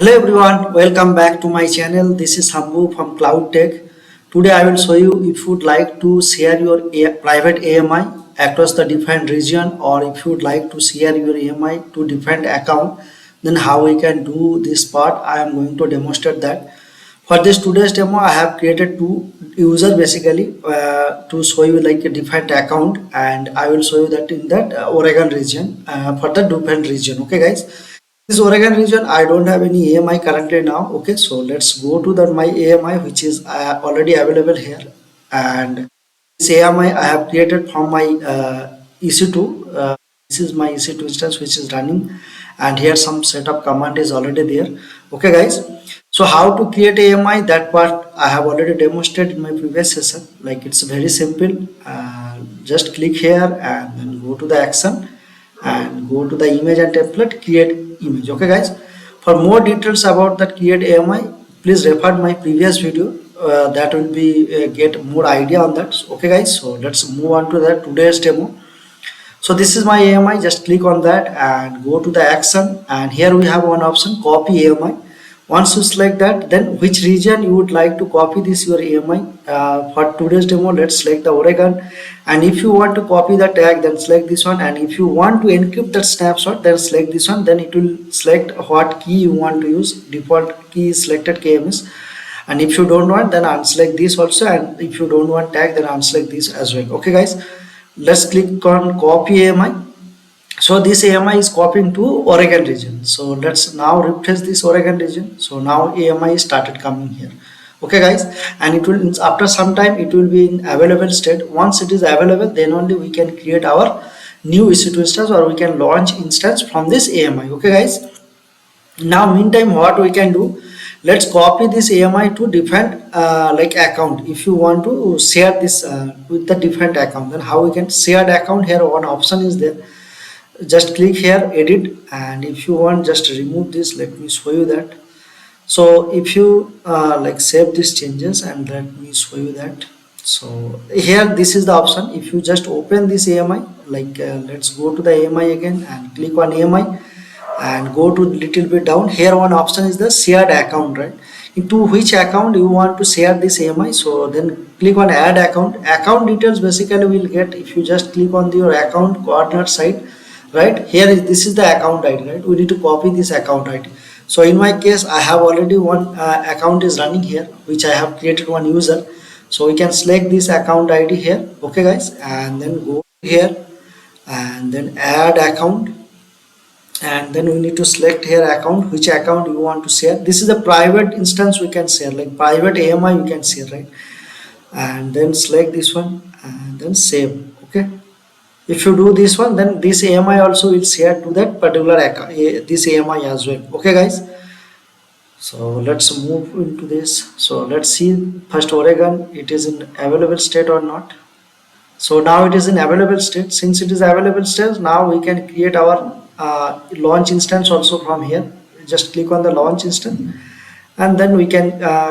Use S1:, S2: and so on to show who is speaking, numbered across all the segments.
S1: Hello everyone, welcome back to my channel. This is Hambu from Cloud Tech. Today I will show you if you would like to share your private AMI across the different region, or if you would like to share your AMI to different account, then how we can do this part. I am going to demonstrate that. For this today's demo, I have created two user basically to show you like a different account, and I will show you that in that Oregon region for the different region. Okay guys, this Oregon region I don't have any AMI currently now. Okay, so let's go to the my AMI which is already available here, and this AMI I have created from my EC2. This is my EC2 instance which is running, and here some setup command is already there. Okay guys, so how to create AMI, that part I have already demonstrated in my previous session. Like it's very simple. Just click here and then go to the action and go to the image and template, create image. Okay guys, for more details about that create AMI, please refer my previous video. That will be get more idea on that. Okay guys, so let's move on to the today's demo. So this is my AMI. Just click on that and go to the action, and here we have one option, copy AMI. Once you select that, then which region you would like to copy this your AMI. For today's demo, let's select the Oregon, and if you want to copy the tag, then select this one, and if you want to encrypt that snapshot, then select this one. Then it will select what key you want to use. Default key is selected KMS, and if you don't want, then unselect this also, and if you don't want tag, then unselect this as well. Okay guys, let's click on copy AMI. So this AMI is copying to Oregon region. So let's now refresh this Oregon region. So now AMI started coming here. Okay guys, and it will, after some time it will be in available state. Once it is available, then only we can create our new EC2 instance, or we can launch instance from this AMI. Okay guys, now meantime what we can do, let's copy this AMI to different like account. If you want to share this with the different account, then how we can share the account? Here one option is there. Just click here, edit, and if you want, just remove this. Let me show you that. So if you like save these changes, and let me show you that. So here this is the option. If you just open this AMI, like let's go to the AMI again and click on AMI and go to little bit down. Here one option is the shared account, right? Into which account you want to share this AMI. So then click on add account. Account details basically will get if you just click on your account coordinate side. Right here is, this is the account ID, right? We need to copy this account ID. So in my case, I have already one account is running here, which I have created one user. So we can select this account ID here. Okay guys, and then go here and then add account, and then we need to select here account, which account you want to share. This is a private instance we can share, like private AMI we can share, right? And then select this one and then save. Okay, if you do this one, then this AMI also will share to that particular account, this AMI as well. Okay guys, so let's move into this. So let's see first Oregon, it is in available state or not. So now it is in available state. Since it is available state, now we can create our launch instance also from here. Just click on the launch instance, and then we can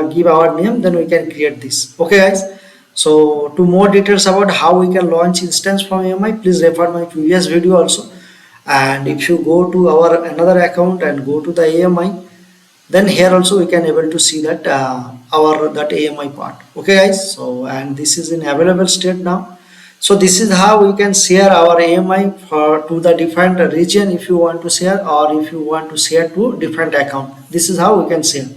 S1: give our name, then we can create this. Okay guys, so to more details about how we can launch instance from AMI, please refer my previous video also. And if you go to our another account and go to the AMI, then here also we can able to see that our that AMI part. Okay guys, so and this is in available state now. So this is how we can share our AMI for to the different region if you want to share, or if you want to share to different account. This is how we can share.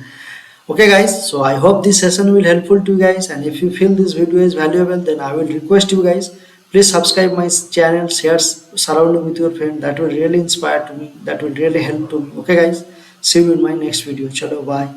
S1: Okay guys, so I hope this session will helpful to you guys, and if you feel this video is valuable, then I will request you guys, please subscribe my channel, share surrounding with your friend. That will really inspire to me, that will really help to me. Okay guys, see you in my next video. Chalo, bye.